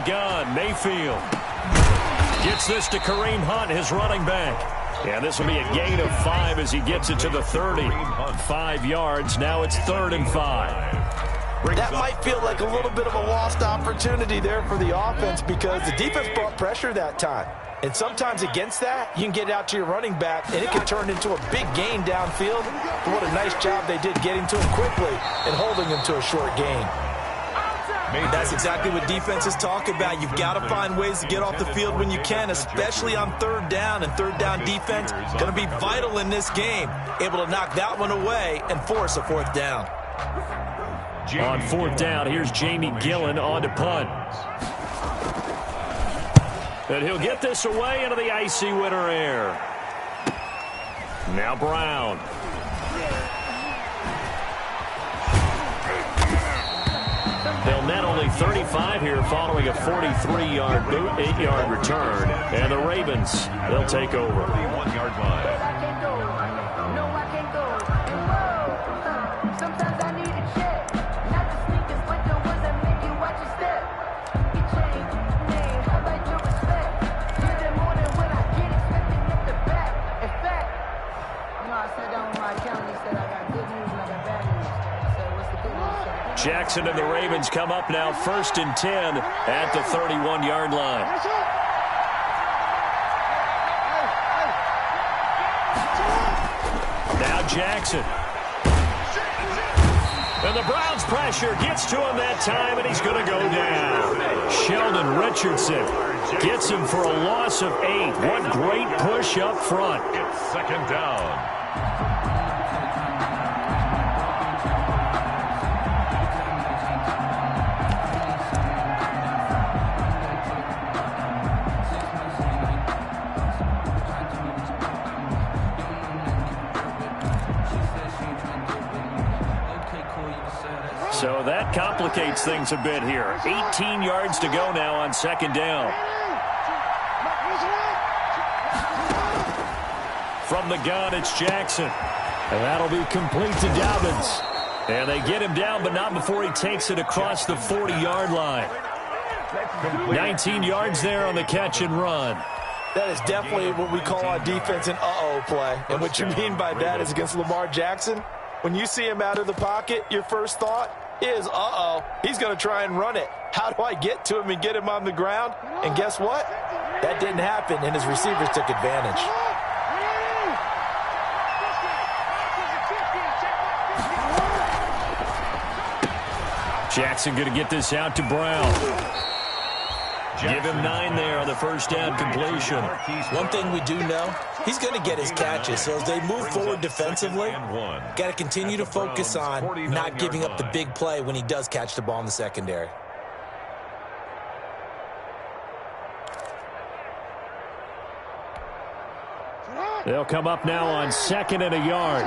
gun. Mayfield gets this to Kareem Hunt, his running back. And this will be a gain of 5 as he gets it to the 30. 5 yards. Now it's 3rd and 5. That might feel like a little bit of a lost opportunity there for the offense because the defense brought pressure that time. And sometimes against that, you can get out to your running back, and it can turn into a big gain downfield. But what a nice job they did getting to him quickly and holding him to a short gain. That's exactly what defenses talk about. You've got to find ways to get off the field when you can, especially on 3rd down. And 3rd down defense going to be vital in this game. Able to knock that one away and force a 4th down. On 4th down, here's Jamie Gillen on to punt. And he'll get this away into the icy winter air. Now Brown. They'll net only 35 here following a 43-yard boot, 8-yard return. And the Ravens, they'll take over. 1-yard line. Jackson and the Ravens come up now 1st and 10 at the 31-yard line. Now Jackson. And the Browns pressure gets to him that time, and he's going to go down. Sheldon Richardson gets him for a loss of 8. What great push up front. It's 2nd down. So that complicates things a bit here. 18 yards to go now on 2nd down. From the gun, it's Jackson. And that'll be complete to Dobbins. And they get him down, but not before he takes it across the 40-yard line. 19 yards there on the catch and run. That is definitely what we call on defense an uh-oh play. And what you mean by that is against Lamar Jackson, when you see him out of the pocket, your first thought is, uh-oh, he's going to try and run it. How do I get to him and get him on the ground? And guess what? That didn't happen, and his receivers took advantage. Jackson going to get this out to Brown. Give him 9 there on the 1st down completion. One thing we do know, he's going to get his catches. So as they move forward defensively, got to continue to focus on not giving up the big play when he does catch the ball in the secondary. They'll come up now on 2nd and a yard.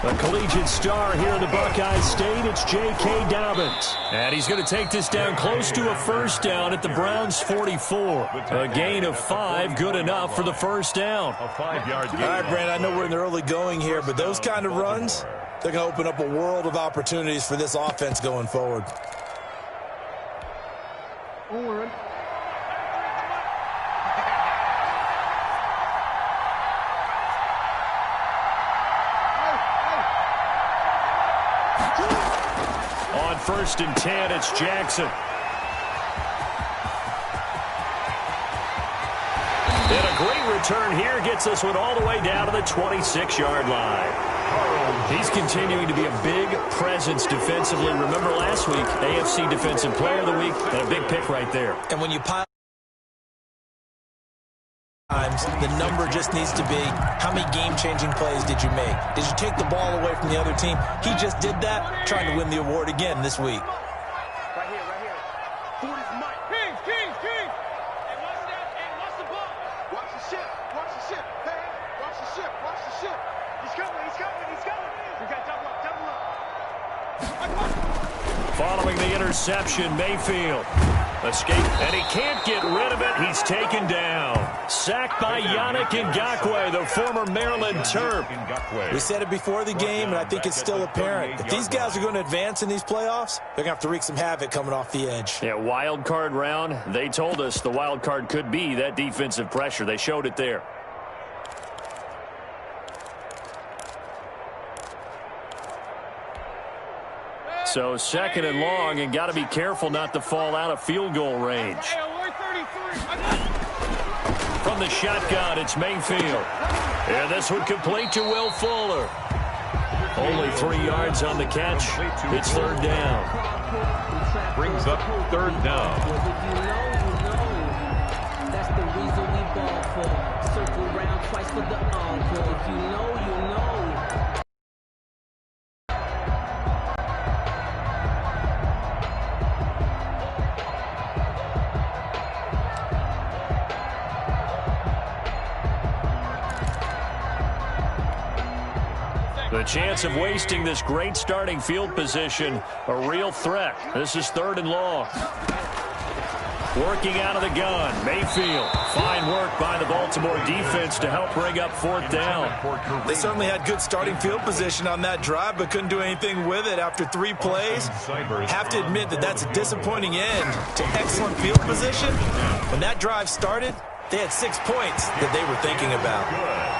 A collegiate star here in the Buckeye State, it's J.K. Dobbins. And he's going to take this down close to a 1st down at the Browns' 44. A gain of 5, good enough for the 1st down. A 5-yard gain. All right, Brand, I know we're in the early going here, but those kind of runs, they're going to open up a world of opportunities for this offense going forward. On 1st and 10, it's Jackson. And a great return here gets this one all the way down to the 26-yard line. He's continuing to be a big presence defensively. Remember last week, AFC Defensive Player of the Week, and a big pick right there. And when you pile times, the number just needs to be, how many game-changing plays did you make? Did you take the ball away from the other team? He just did that, trying to win the award again this week. Right here, right here. Who is Mike? Kings! Hey, watch that. Hey, watch the ball. Watch the ship. Hey, watch the ship. He's coming. We got double up. Following the interception, Mayfield Escape, and he can't get rid of it. He's taken down. Sacked by Yannick Ngakoue, the former Maryland Terp. We said it before the game, and I think it's still apparent. If these guys are going to advance in these playoffs, they're going to have to wreak some havoc coming off the edge. Yeah, wild card round. They told us the wild card could be that defensive pressure. They showed it there. So second and long, and got to be careful not to fall out of field goal range. From the shotgun, it's Mayfield. And this one complete to Will Fuller. Only 3 yards on the catch. It's third down. Brings up third down. That's the reason we ball for. Circle round twice for the encore. If you know, you know. The chance of wasting this great starting field position, a real threat. This is third and long. Working out of the gun, Mayfield. Fine work by the Baltimore defense to help bring up fourth down. They certainly had good starting field position on that drive, but couldn't do anything with it after 3 plays. Have to admit that that's a disappointing end to excellent field position. When that drive started, they had 6 points that they were thinking about.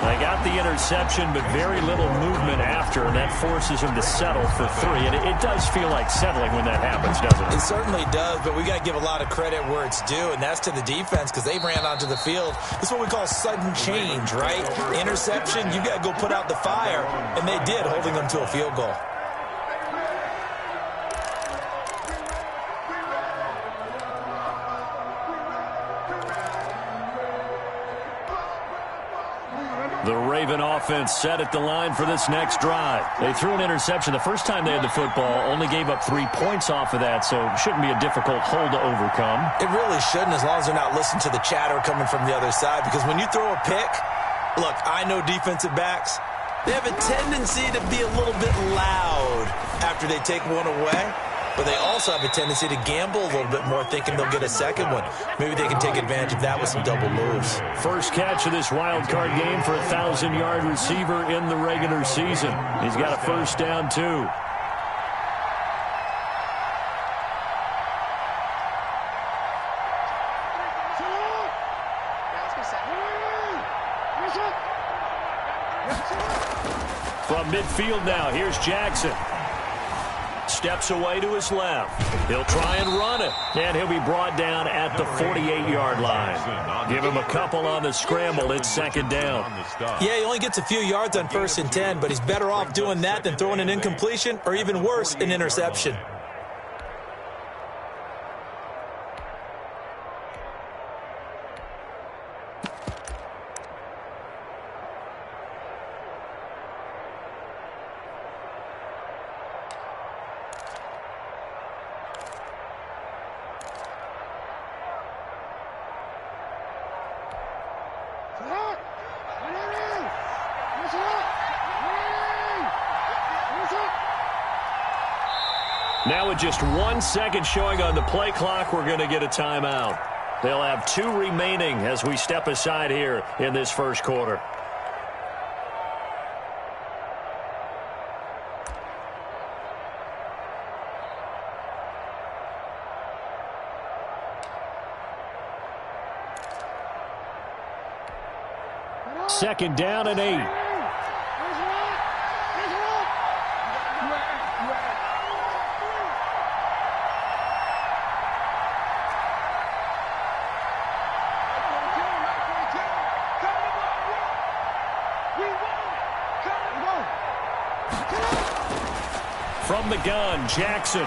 They got the interception, but very little movement after, and that forces them to settle for 3. And it does feel like settling when that happens, doesn't it? It certainly does, but we got to give a lot of credit where it's due, and that's to the defense because they ran onto the field. This is what we call sudden change, right? Interception, you got to go put out the fire, and they did, holding them to a field goal. The Raven offense set at the line for this next drive. They threw an interception the first time they had the football, only gave up 3 points off of that, so it shouldn't be a difficult hole to overcome. It really shouldn't, as long as they're not listening to the chatter coming from the other side, because when you throw a pick, look, I know defensive backs, they have a tendency to be a little bit loud after they take one away. But they also have a tendency to gamble a little bit more, thinking they'll get a second one. Maybe they can take advantage of that with some double moves. First catch of this wild card game for a 1,000-yard receiver in the regular season. He's got a first down, too. From midfield now, here's Jackson. Steps away to his left. He'll try and run it. And he'll be brought down at the 48-yard line. Give him a couple on the scramble. It's second down. Yeah, he only gets a few yards on 1st and 10, but he's better off doing that than throwing an incompletion or even worse, an interception. Now with just 1 second showing on the play clock, we're going to get a timeout. They'll have 2 remaining as we step aside here in this first quarter. Second down and 8. From the gun, Jackson.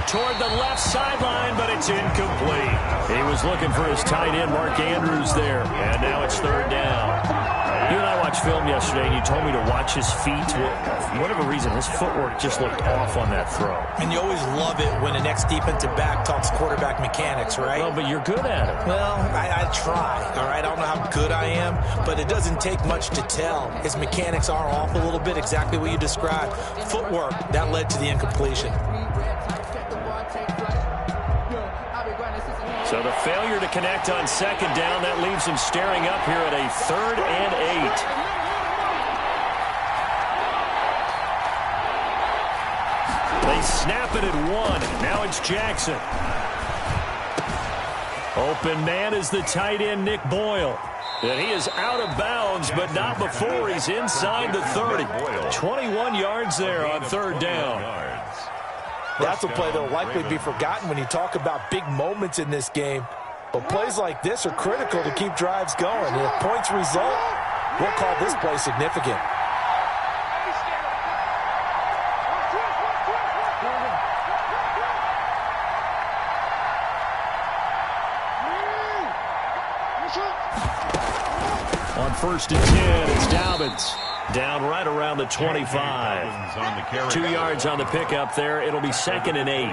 Toward the left sideline, but it's incomplete. He was looking for his tight end, Mark Andrews, there. And now it's third down. You and I watched film yesterday, and you told me to watch his feet. For whatever reason, his footwork just looked off on that throw. And you always love it when an ex-defensive back talks quarterback mechanics, right? Well, but you're good at it. Well, I try, all right? I don't know how good I am, but it doesn't take much to tell. His mechanics are off a little bit, exactly what you described. Footwork, that led to the incompletion. So the failure to connect on second down, that leaves him staring up here at a 3rd and 8. They snap it at 1. Now it's Jackson. Open man is the tight end, Nick Boyle. And he is out of bounds, but not before he's inside the 30. 21 yards there on 3rd down. That's a play that will likely be forgotten when you talk about big moments in this game. But plays like this are critical to keep drives going. And if points result, we'll call this play significant. On 1st and 10, it's Dobbins. Down right around the 25. 2 yards on the pickup there. It'll be 2nd and 8.